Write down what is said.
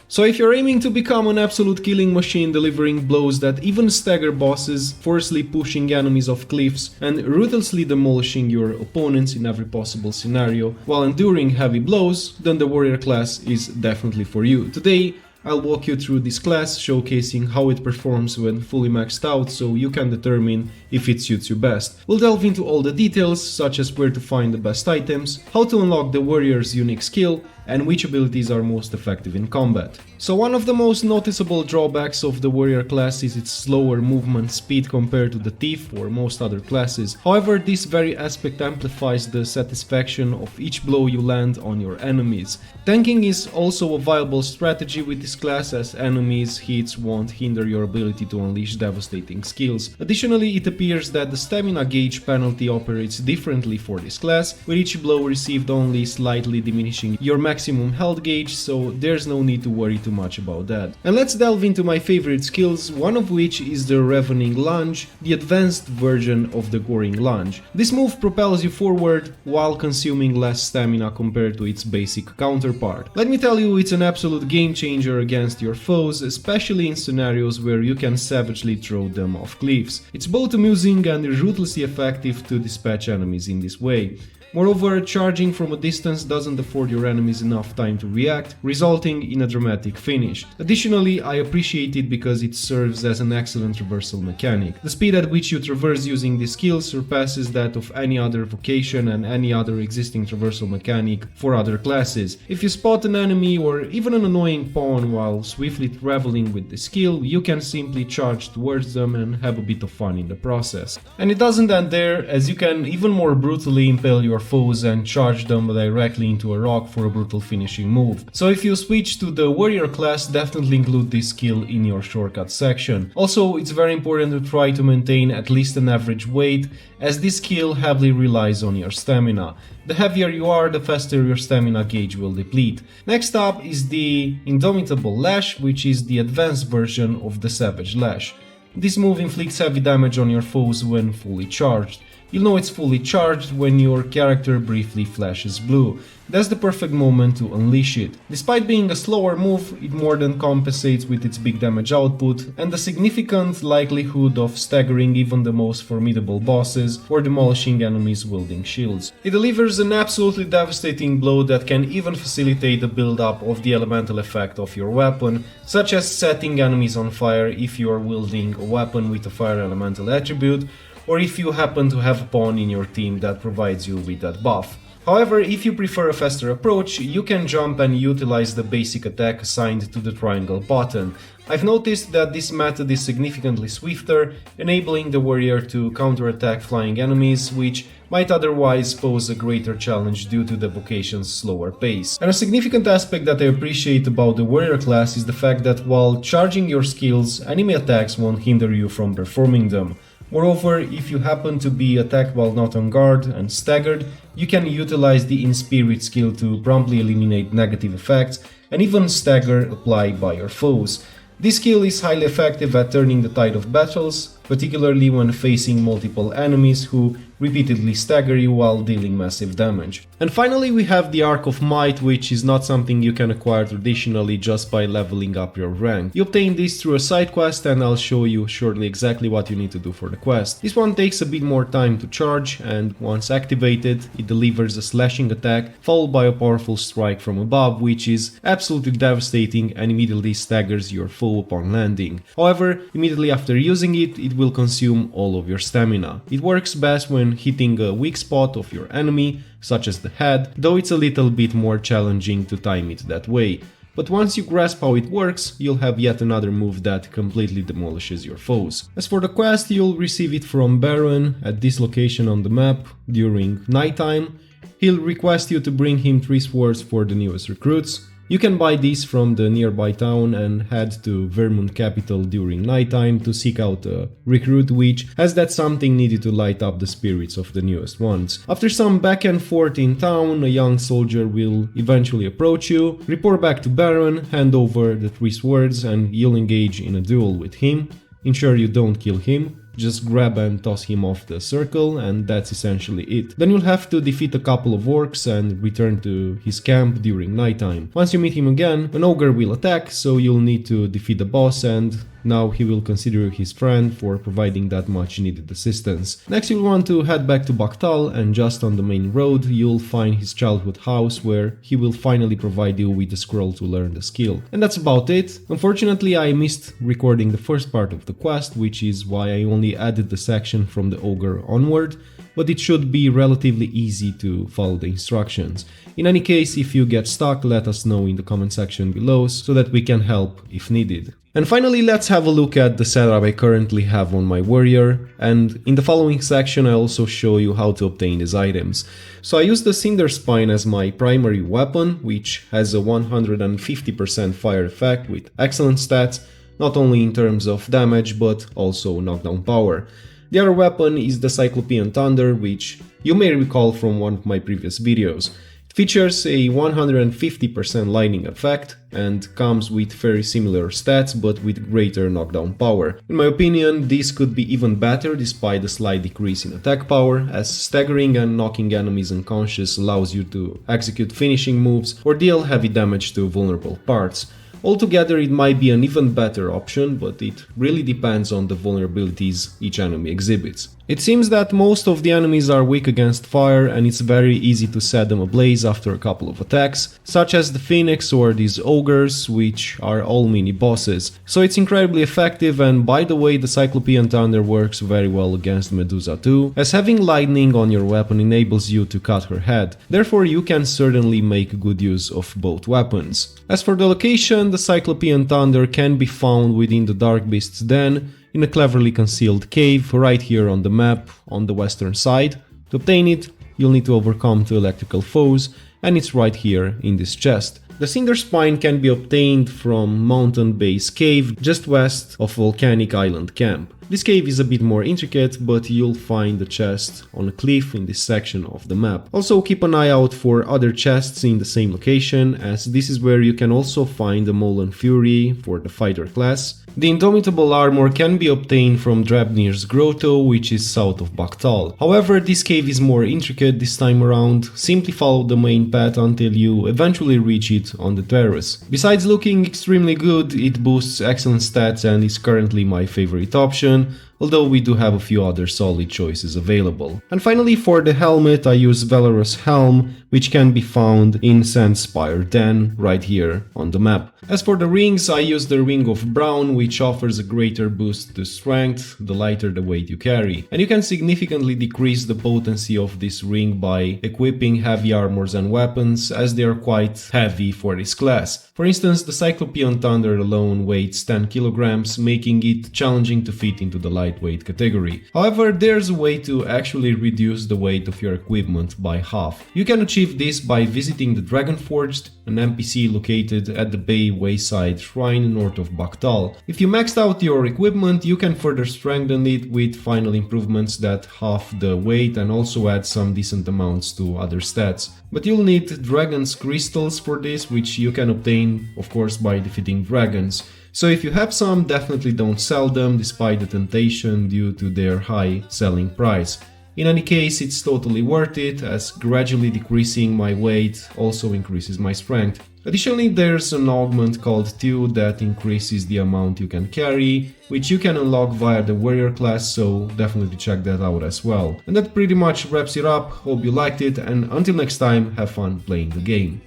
So if you're aiming to become an absolute killing machine, delivering blows that even stagger bosses, forcefully pushing enemies off cliffs, and ruthlessly demolishing your opponents in every possible scenario while enduring heavy blows, then the warrior class is definitely for you. Today, I'll walk you through this class, showcasing how it performs when fully maxed out so you can determine if it suits you best. We'll delve into all the details, such as where to find the best items, how to unlock the warrior's unique skill, and which abilities are most effective in combat. So one of the most noticeable drawbacks of the warrior class is its slower movement speed compared to the thief or most other classes. However, this very aspect amplifies the satisfaction of each blow you land on your enemies. Tanking is also a viable strategy with this class, as enemies' hits won't hinder your ability to unleash devastating skills. Additionally, it appears that the stamina gauge penalty operates differently for this class, with each blow received only slightly diminishing your maximum health gauge, so there's no need to worry too much about that. And let's delve into my favorite skills, one of which is the Ravening Lunge, the advanced version of the Goring Lunge. This move propels you forward while consuming less stamina compared to its basic counterpart. Let me tell you, it's an absolute game changer against your foes, especially in scenarios where you can savagely throw them off cliffs. It's both amusing and ruthlessly effective to dispatch enemies in this way. Moreover, charging from a distance doesn't afford your enemies enough time to react, resulting in a dramatic finish. Additionally, I appreciate it because it serves as an excellent reversal mechanic. The speed at which you traverse using this skill surpasses that of any other vocation and any other existing traversal mechanic for other classes. If you spot an enemy or even an annoying pawn while swiftly traveling with the skill, you can simply charge towards them and have a bit of fun in the process. And it doesn't end there, as you can even more brutally impale your foes and charge them directly into a rock for a brutal finishing move. So if you switch to the warrior class, definitely include this skill in your shortcut section. Also, it's very important to try to maintain at least an average weight, as this skill heavily relies on your stamina. The heavier you are, the faster your stamina gauge will deplete. Next up is the Indomitable Lash, which is the advanced version of the Savage Lash. This move inflicts heavy damage on your foes when fully charged. You'll know it's fully charged when your character briefly flashes blue. That's the perfect moment to unleash it. Despite being a slower move, it more than compensates with its big damage output and the significant likelihood of staggering even the most formidable bosses or demolishing enemies wielding shields. It delivers an absolutely devastating blow that can even facilitate the build-up of the elemental effect of your weapon, such as setting enemies on fire if you are wielding a weapon with a fire elemental attribute, or if you happen to have a pawn in your team that provides you with that buff. However, if you prefer a faster approach, you can jump and utilize the basic attack assigned to the triangle button. I've noticed that this method is significantly swifter, enabling the warrior to counterattack flying enemies, which might otherwise pose a greater challenge due to the vocation's slower pace. And a significant aspect that I appreciate about the warrior class is the fact that while charging your skills, enemy attacks won't hinder you from performing them. Moreover, if you happen to be attacked while not on guard and staggered, you can utilize the In-Spirit skill to promptly eliminate negative effects and even stagger applied by your foes. This skill is highly effective at turning the tide of battles, particularly when facing multiple enemies who repeatedly stagger you while dealing massive damage. And finally, we have the Arc of Might, which is not something you can acquire traditionally just by leveling up your rank. You obtain this through a side quest, and I'll show you shortly exactly what you need to do for the quest. This one takes a bit more time to charge, and once activated, it delivers a slashing attack followed by a powerful strike from above, which is absolutely devastating and immediately staggers your foe upon landing. However, immediately after using it, it will consume all of your stamina. It works best when hitting a weak spot of your enemy, such as the head, though it's a little bit more challenging to time it that way. But once you grasp how it works, you'll have yet another move that completely demolishes your foes. As for the quest, you'll receive it from Baron at this location on the map during nighttime. He'll request you to bring him 3 swords for the newest recruits. You can buy these from the nearby town and head to Vermont capital during nighttime to seek out a recruit which has that something needed to light up the spirits of the newest ones. After some back and forth in town, a young soldier will eventually approach you, report back to Baron, hand over the 3 swords, and you'll engage in a duel with him. Ensure you don't kill him. just grab and toss him off the circle, and that's essentially it. Then you'll have to defeat a couple of orcs and return to his camp during nighttime. Once you meet him again, an ogre will attack, so you'll need to defeat the boss, and now he will consider you his friend for providing that much needed assistance. Next you'll want to head back to Bakhtal, and just on the main road you'll find his childhood house where he will finally provide you with a scroll to learn the skill. And that's about it. Unfortunately I missed recording the first part of the quest, which is why I only added the section from the ogre onward, but it should be relatively easy to follow the instructions. In any case, if you get stuck, let us know in the comment section below so that we can help if needed. And finally, let's have a look at the setup I currently have on my warrior, and in the following section I also show you how to obtain these items. So I use the Cinder Spine as my primary weapon, which has a 150% fire effect with excellent stats, not only in terms of damage but also knockdown power. The other weapon is the Cyclopean Thunder, which you may recall from one of my previous videos. It features a 150% lightning effect and comes with very similar stats but with greater knockdown power. In my opinion, this could be even better despite the slight decrease in attack power, as staggering and knocking enemies unconscious allows you to execute finishing moves or deal heavy damage to vulnerable parts. Altogether it might be an even better option, but it really depends on the vulnerabilities each enemy exhibits. It seems that most of the enemies are weak against fire, and it's very easy to set them ablaze after a couple of attacks, such as the Phoenix or these ogres, which are all mini bosses. So it's incredibly effective, and by the way, the Cyclopean Thunder works very well against Medusa too, as having lightning on your weapon enables you to cut her head. Therefore you can certainly make good use of both weapons. As for the location, the Cyclopean Thunder can be found within the Dark Beast's Den, in a cleverly concealed cave right here on the map on the western side. To obtain it, you'll need to overcome 2 electrical foes, and it's right here in this chest. The Cinder Spine can be obtained from Mountain Base Cave just west of Volcanic Island Camp. This cave is a bit more intricate, but you'll find the chest on a cliff in this section of the map. Also keep an eye out for other chests in the same location, as this is where you can also find the Molan Fury for the fighter class. The Indomitable armor can be obtained from Drabnir's Grotto, which is south of Bakhtal. However, this cave is more intricate this time around. Simply follow the main path until you eventually reach it on the terrace. Besides looking extremely good, it boosts excellent stats and is currently my favorite option, although we do have a few other solid choices available. And finally, for the helmet I use Valorous Helm, which can be found in Sandspire Den right here on the map. As for the rings, I use the Ring of Brawn, which offers a greater boost to strength the lighter the weight you carry. And you can significantly decrease the potency of this ring by equipping heavy armors and weapons, as they are quite heavy for this class. For instance, the Cyclopean Thunder alone weighs 10 kilograms, making it challenging to fit into the lightweight category. However, there's a way to actually reduce the weight of your equipment by half. You can achieve this by visiting the Dragonforged, an NPC located at the Bay Wayside Shrine north of Bakhtal. If you maxed out your equipment, you can further strengthen it with final improvements that halve the weight and also add some decent amounts to other stats. But you'll need Dragon's Crystals for this, which you can obtain, of course, by defeating dragons. So if you have some, definitely don't sell them despite the temptation due to their high selling price. In any case, it's totally worth it, as gradually decreasing my weight also increases my strength. Additionally, there's an augment called Tew that increases the amount you can carry, which you can unlock via the warrior class, so definitely check that out as well. And that pretty much wraps it up. Hope you liked it, and until next time, have fun playing the game.